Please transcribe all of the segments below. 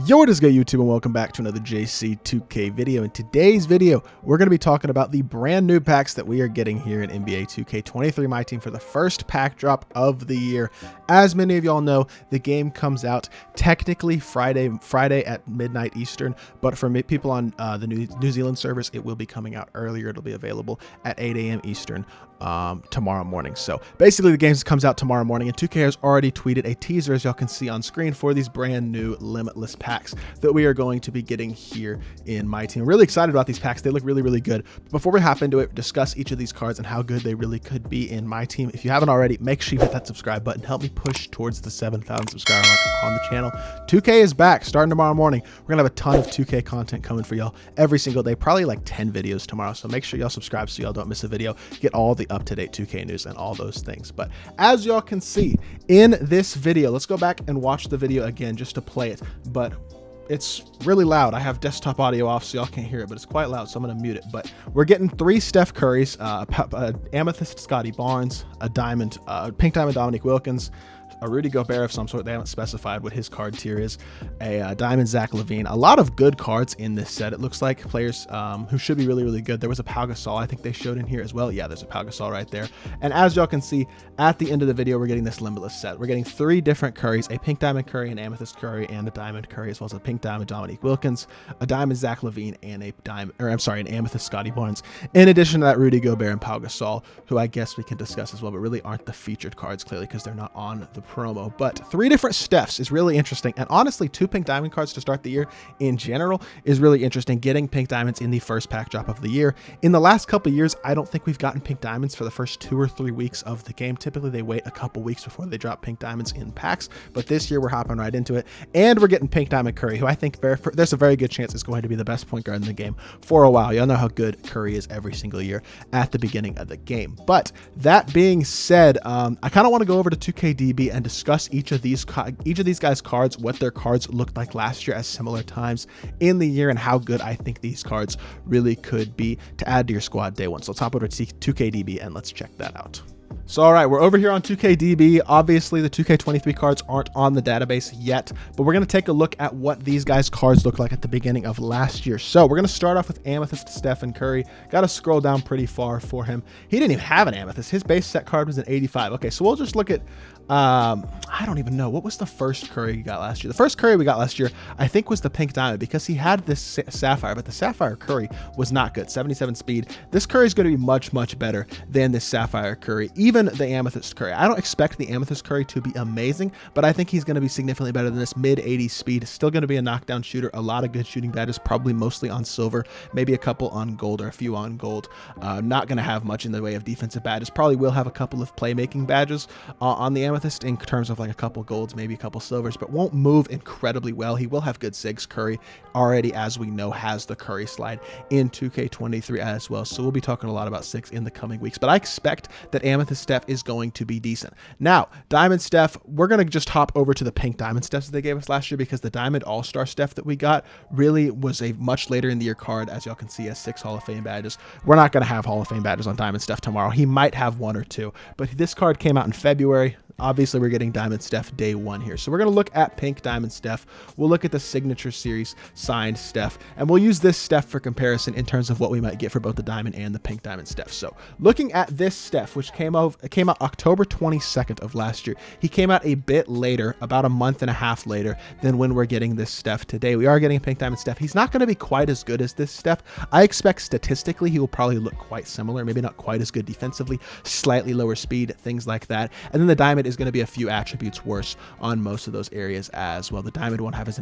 Yo, what is good, YouTube, and welcome back to another JC2K video. In today's video, we're going to be talking about the brand new packs that we are getting here in NBA 2K23 MyTEAM for the first pack drop of the year. As many of y'all know, the game comes out technically Friday at midnight Eastern, but for people on the New Zealand servers, it will be coming out earlier. It'll be available at 8 a.m. Eastern tomorrow morning. So basically the game comes out tomorrow morning, and 2K has already tweeted a teaser, as y'all can see on screen, for these brand new Limitless packs that we are going to be getting here in MyTEAM. Really excited about these packs. They look really, really good. But before we hop into it, discuss each of these cards and how good they really could be in MyTEAM. If you haven't already, make sure you hit that subscribe button. Help me push towards the 7,000 subscriber mark on the channel. 2K is back starting tomorrow morning. We're gonna have a ton of 2K content coming for y'all every single day, probably like 10 videos tomorrow. So make sure y'all subscribe so y'all don't miss a video. Get all the up-to-date 2K news and all those things. But as y'all can see in this video, let's go back and watch the video again just to play it. But it's really loud. I have desktop audio off, so y'all can't hear it, but it's quite loud, so I'm gonna mute it. But we're getting 3 Steph Currys, Amethyst Scotty Barnes, a diamond, pink diamond Dominique Wilkins, a Rudy Gobert of some sort. They haven't specified what his card tier is. A diamond Zach Levine. A lot of good cards in this set. It looks like players who should be really, really good. There was a Pau Gasol I think they showed in here as well. Yeah, there's a Pau Gasol right there. And as y'all can see at the end of the video, we're getting this Limitless set. We're getting 3 different Currys: a pink diamond Curry, an amethyst Curry, and a diamond Curry, as well as a pink diamond Dominique Wilkins, a diamond Zach Levine, and an amethyst Scotty Barnes. In addition to that, Rudy Gobert and Pau Gasol, who I guess we can discuss as well, but really aren't the featured cards clearly because they're not on the promo. But 3 different Stephs is really interesting, and honestly 2 pink diamond cards to start the year in general is really interesting. Getting pink diamonds in the first pack drop of the year. In the last couple of years, I don't think we've gotten pink diamonds for the first 2 or 3 weeks of the game. Typically they wait a couple weeks before they drop pink diamonds in packs, but this year we're hopping right into it, and we're getting pink diamond Curry, who I think there's a very good chance is going to be the best point guard in the game for a while. Y'all know how good Curry is every single year at the beginning of the game. But that being said, I kind of want to go over to 2KDB and discuss each of these guys' cards, what their cards looked like last year at similar times in the year, and how good I think these cards really could be to add to your squad day one. So let's hop over to 2KDB and let's check that out. So all right, we're over here on 2KDB. Obviously the 2K23 cards aren't on the database yet, but we're going to take a look at what these guys' cards look like at the beginning of last year. So we're going to start off with Amethyst, Steph, and Curry. Got to scroll down pretty far for him. He didn't even have an Amethyst. His base set card was an 85. Okay, so we'll just look at I don't even know. What was the first Curry we got last year? The first Curry we got last year, I think, was the pink diamond, because he had this sapphire, but the sapphire Curry was not good. 77 speed. This Curry is going to be much, much better than this sapphire Curry. Even the amethyst Curry. I don't expect the amethyst Curry to be amazing, but I think he's going to be significantly better than this mid 80s speed. Still going to be a knockdown shooter. A lot of good shooting badges, probably mostly on silver, maybe a couple on gold or a few on gold. Not going to have much in the way of defensive badges. Probably will have a couple of playmaking badges on the amethyst in terms of like a couple golds, maybe a couple silvers, but won't move incredibly well. He will have good sigs. Curry already, as we know, has the Curry slide in 2K23 as well, so we'll be talking a lot about sigs in the coming weeks, but I expect that amethyst Steph is going to be decent. Now diamond Steph, we're going to just hop over to the pink diamond Stephs that they gave us last year, because the diamond all-star Steph that we got really was a much later in the year card. As y'all can see, has 6 Hall of Fame badges. We're not going to have Hall of Fame badges on diamond Steph tomorrow. He might have 1 or 2, but this card came out in February. Obviously, we're getting Diamond Steph day 1 here. So we're going to look at pink Diamond Steph. We'll look at the Signature Series signed Steph, and we'll use this Steph for comparison in terms of what we might get for both the Diamond and the pink Diamond Steph. So looking at this Steph, which came out October 22nd of last year. He came out a bit later, about a month and a half later than when we're getting this Steph today. We are getting a pink Diamond Steph. He's not going to be quite as good as this Steph. I expect statistically he will probably look quite similar, maybe not quite as good defensively, slightly lower speed, things like that. And then the Diamond is going to be a few attributes worse on most of those areas as well. The diamond won't have as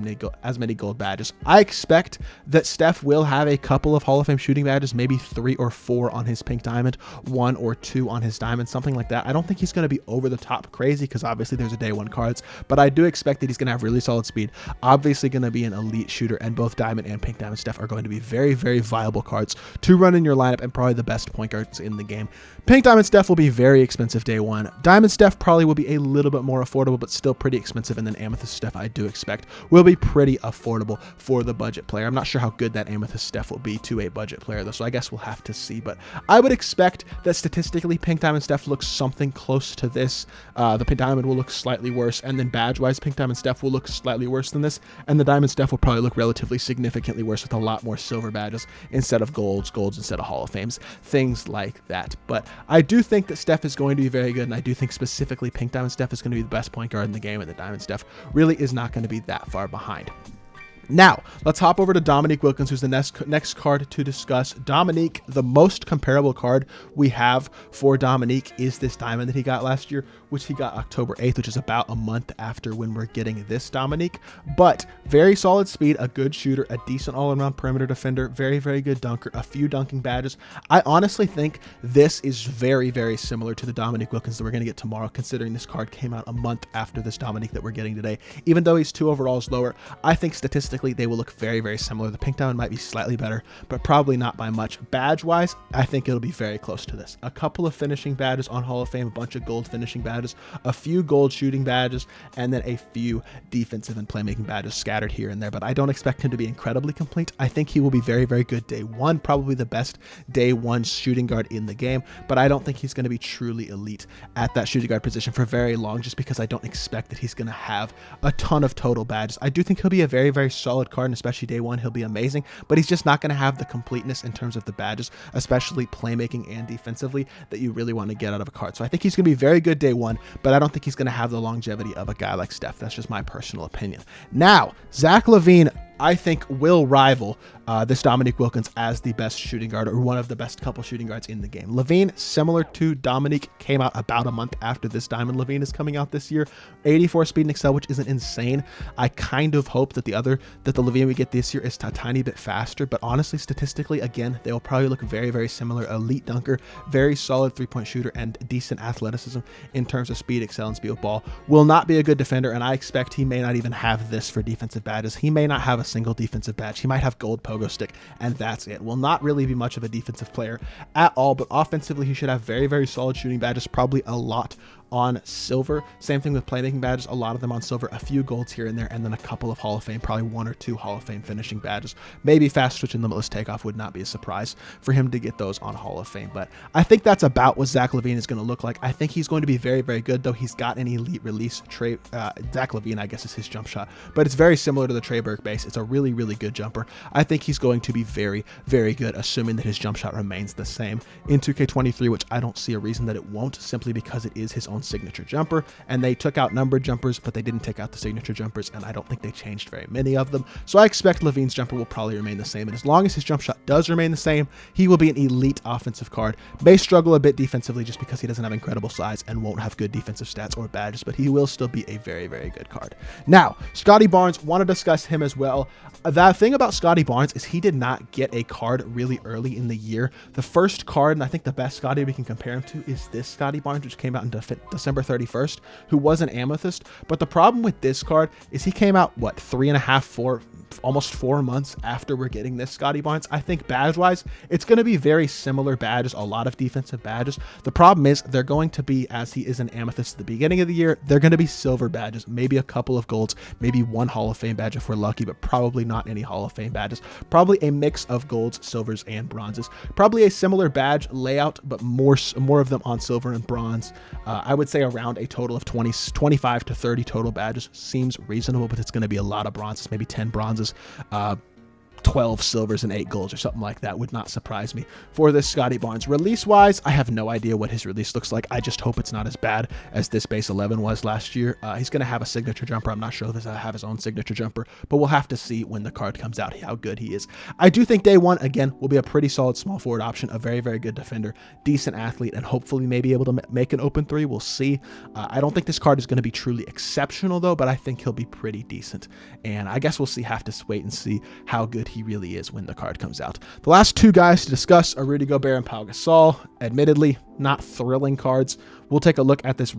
many gold badges. I expect that Steph will have a couple of Hall of Fame shooting badges, maybe 3 or 4 on his pink diamond, 1 or 2 on his diamond, something like that. I don't think he's going to be over the top crazy, because obviously there's a day 1 cards, but I do expect that he's going to have really solid speed, obviously going to be an elite shooter, and both diamond and pink diamond Steph are going to be very, very viable cards to run in your lineup and probably the best point guards in the game. Pink diamond Steph will be very expensive day 1. Diamond Steph probably will be a little bit more affordable, but still pretty expensive. And then Amethyst STEPH, I do expect, will be pretty affordable for the budget player. I'm not sure how good that Amethyst STEPH will be to a budget player, though, so I guess we'll have to see. But I would expect that statistically, Pink Diamond STEPH looks something close to this. The Pink Diamond will look slightly worse, and then badge-wise, Pink Diamond STEPH will look slightly worse than this, and the Diamond STEPH will probably look relatively significantly worse with a lot more silver badges instead of golds instead of Hall of Fames, things like that. But I do think that STEPH is going to be very good, and I do think specifically Pink Diamond STEPH is going to be the best point guard in the game, and the Diamond STEPH really is not going to be that far behind. Now, let's hop over to Dominique Wilkins, who's the next card to discuss. Dominique, the most comparable card we have for Dominique is this diamond that he got last year, which he got October 8th, which is about a month after when we're getting this Dominique. But very solid speed, a good shooter, a decent all-around perimeter defender, very, very good dunker, a few dunking badges. I honestly think this is very, very similar to the Dominique Wilkins that we're going to get tomorrow, considering this card came out a month after this Dominique that we're getting today. Even though he's 2 overalls lower, I think statistically they will look very, very similar. The Pink Diamond might be slightly better, but probably not by much. Badge-wise, I think it'll be very close to this. A couple of finishing badges on Hall of Fame, a bunch of gold finishing badges, a few gold shooting badges, and then a few defensive and playmaking badges scattered here and there. But I don't expect him to be incredibly complete. I think he will be very, very good day one, probably the best day one shooting guard in the game, but I don't think he's going to be truly elite at that shooting guard position for very long, just because I don't expect that he's going to have a ton of total badges. I do think he'll be a very, very solid card, and especially day one, he'll be amazing, but he's just not going to have the completeness in terms of the badges, especially playmaking and defensively, that you really want to get out of a card. So I think he's going to be very good day one, but I don't think he's going to have the longevity of a guy like STEPH. That's just my personal opinion. Now, Zach Levine, I think, will rival this Dominique Wilkins as the best shooting guard, or one of the best couple shooting guards in the game. Levine, similar to Dominique, came out about a month after this Diamond Levine is coming out this year. 84 speed and excel, which isn't insane. I kind of hope that the Levine we get this year is a tiny bit faster, but honestly, statistically, again, they will probably look very, very similar. Elite dunker, very solid three-point shooter, and decent athleticism in terms of speed, excel, and speed of ball. Will not be a good defender, and I expect he may not even have this for defensive badges. He may not have a single defensive badge. He might have gold pogo stick, and that's it. Will not really be much of a defensive player at all, but offensively he should have very, very solid shooting badges, probably a lot on silver. Same thing with playmaking badges, a lot of them on silver, a few golds here and there, and then a couple of Hall of Fame, probably 1 or 2 Hall of Fame finishing badges. Maybe fast switch and limitless takeoff would not be a surprise for him to get those on Hall of Fame, but I think that's about what Zach Levine is going to look like. I think he's going to be very, very good, though. He's got an elite release. Zach Levine, I guess, is his jump shot, but it's very similar to the Trey Burke base. It's a really, really good jumper. I think he's going to be very, very good, assuming that his jump shot remains the same in 2K23, which I don't see a reason that it won't, simply because it is his own signature jumper, and they took out numbered jumpers, but they didn't take out the signature jumpers, and I don't think they changed very many of them. So I expect Levine's jumper will probably remain the same, and as long as his jump shot does remain the same, he will be an elite offensive card. May struggle a bit defensively just because he doesn't have incredible size and won't have good defensive stats or badges, but he will still be a very, very good card. Now, Scotty Barnes, want to discuss him as well. The thing about Scotty Barnes is he did not get a card really early in the year. The first card, and I think the best Scotty we can compare him to, is this Scotty Barnes, which came out on December 31st, who was an Amethyst. But the problem with this card is he came out, what, 3.5, almost 4 months after we're getting this Scotty Barnes. I think badge-wise, it's going to be very similar badges, a lot of defensive badges. The problem is they're going to be, as he is an Amethyst at the beginning of the year, they're going to be silver badges, maybe a couple of golds, maybe 1 Hall of Fame badge if we're lucky, but probably not any Hall of Fame badges. Probably a mix of golds, silvers, and bronzes. Probably a similar badge layout, but more of them on silver and bronze. I would say around a total of 25 to 30 total badges seems reasonable, but it's going to be a lot of bronzes, maybe 10 bronzes. 12 silvers and 8 golds or something like that would not surprise me for this Scotty Barnes. Release-wise, I have no idea what his release looks like. I just hope it's not as bad as this base 11 was last year. He's going to have a signature jumper. I'm not sure if he'll have his own signature jumper, but we'll have to see when the card comes out how good he is. I do think day one, again, will be a pretty solid small forward option, a very, very good defender, decent athlete, and hopefully maybe able to make an open 3. We'll see. I don't think this card is going to be truly exceptional, though, but I think he'll be pretty decent. And I guess we'll have to wait and see how good he really is when the card comes out. The last 2 guys to discuss are Rudy Gobert and Pau Gasol. Admittedly, not thrilling cards. We'll take a look at this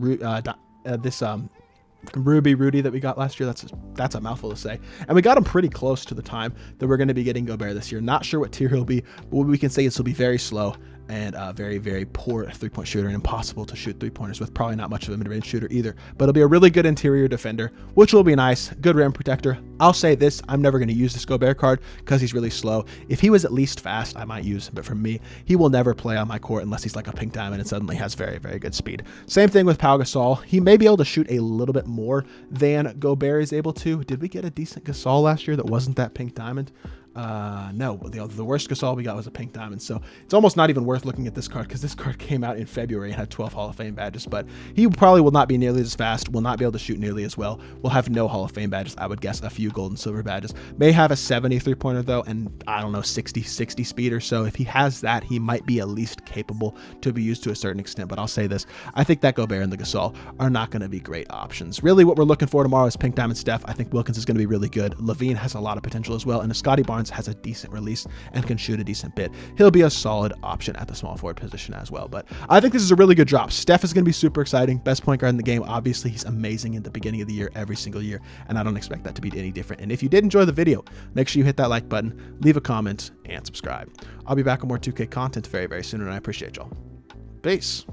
Ruby Rudy that we got last year. That's a mouthful to say, and we got him pretty close to the time that we're going to be getting Gobert this year. Not sure what tier he'll be, but what we can say is he'll be very slow, and a very, very poor three-point shooter and impossible to shoot three-pointers with, probably not much of a mid-range shooter either. But it'll be a really good interior defender, which will be nice. Good rim protector. I'll say this, I'm never going to use this Gobert card because he's really slow. If he was at least fast, I might use him, but for me, he will never play on my court unless he's like a pink diamond and suddenly has very, very good speed. Same thing with Pau Gasol. He may be able to shoot a little bit more than Gobert is able to. Did we get a decent Gasol last year that wasn't that pink diamond? No, the worst Gasol we got was a pink diamond, so it's almost not even worth looking at this card because this card came out in February and had 12 Hall of Fame badges, but he probably will not be nearly as fast, will not be able to shoot nearly as well, will have no Hall of Fame badges, I would guess a few gold and silver badges, may have a 70 three-pointer though, and I don't know, 60 speed or so. If he has that, he might be at least capable to be used to a certain extent, but I'll say this, I think that Gobert and the Gasol are not going to be great options. Really what we're looking for tomorrow is pink diamond Steph. I think Wilkins is going to be really good. Levine has a lot of potential as well, and if Scotty Barnes has a decent release and can shoot a decent bit, he'll be a solid option at the small forward position as well. But I think this is a really good drop. Steph is going to be super exciting. Best point guard in the game. Obviously, he's amazing in the beginning of the year, every single year, and I don't expect that to be any different. And if you did enjoy the video, make sure you hit that like button, leave a comment, and subscribe. I'll be back with more 2K content very, very soon, and I appreciate y'all. Peace.